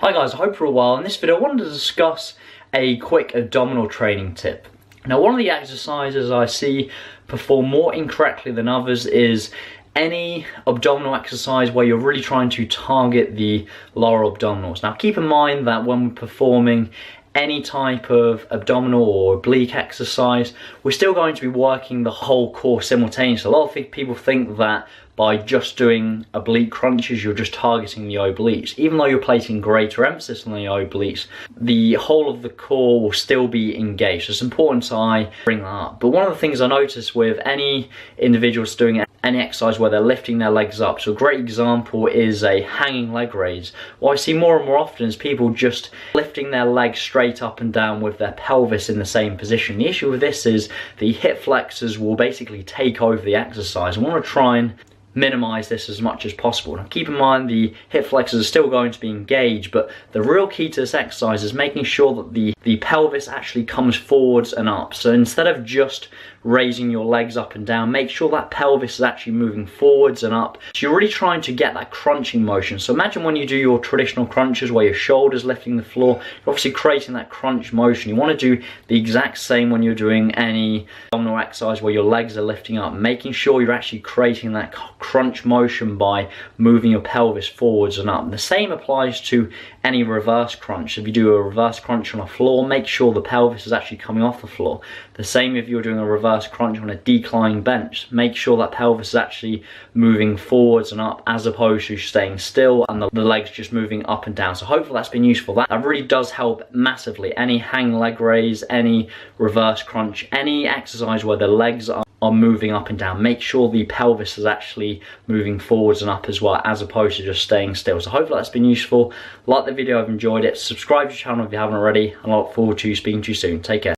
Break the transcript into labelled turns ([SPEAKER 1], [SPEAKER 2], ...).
[SPEAKER 1] Hi guys, I hope you're all well. In this video I wanted to discuss a quick abdominal training tip. Now one of the exercises I see perform more incorrectly than others is any abdominal exercise where you're really trying to target the lower abdominals. Now keep in mind that when we're performing any type of abdominal or oblique exercise, we're still going to be working the whole core simultaneously. A lot of people think that by just doing oblique crunches, you're just targeting the obliques. Even though you're placing greater emphasis on the obliques, the whole of the core will still be engaged. So it's important that I bring that up. But one of the things I notice with any individuals doing any exercise where they're lifting their legs up, so a great example is a hanging leg raise. What I see more and more often is people just lifting their legs straight up and down with their pelvis in the same position. The issue with this is the hip flexors will basically take over the exercise. I want to try and minimize this as much as possible. Now keep in mind the hip flexors are still going to be engaged, but the real key to this exercise is making sure that the pelvis actually comes forwards and up. So instead of just raising your legs up and down, make sure that pelvis is actually moving forwards and up. So you're really trying to get that crunching motion. So imagine when you do your traditional crunches where your shoulders lifting the floor, you're obviously creating that crunch motion. You want to do the exact same when you're doing any abdominal exercise where your legs are lifting up, making sure you're actually creating that crunch motion by moving your pelvis forwards and up. And the same applies to any reverse crunch. If you do a reverse crunch on a floor, make sure the pelvis is actually coming off the floor. The same if you're doing a reverse crunch on a decline bench. Make sure that pelvis is actually moving forwards and up as opposed to staying still and the legs just moving up and down. So hopefully that's been useful. That really does help massively. Any hang leg raise, any reverse crunch, any exercise where the legs are moving up and down, make sure the pelvis is actually moving forwards and up as well, as opposed to just staying still. So hopefully that's been useful. Like the video, I've enjoyed it. Subscribe to the channel if you haven't already, and I look forward to speaking to you soon. Take care.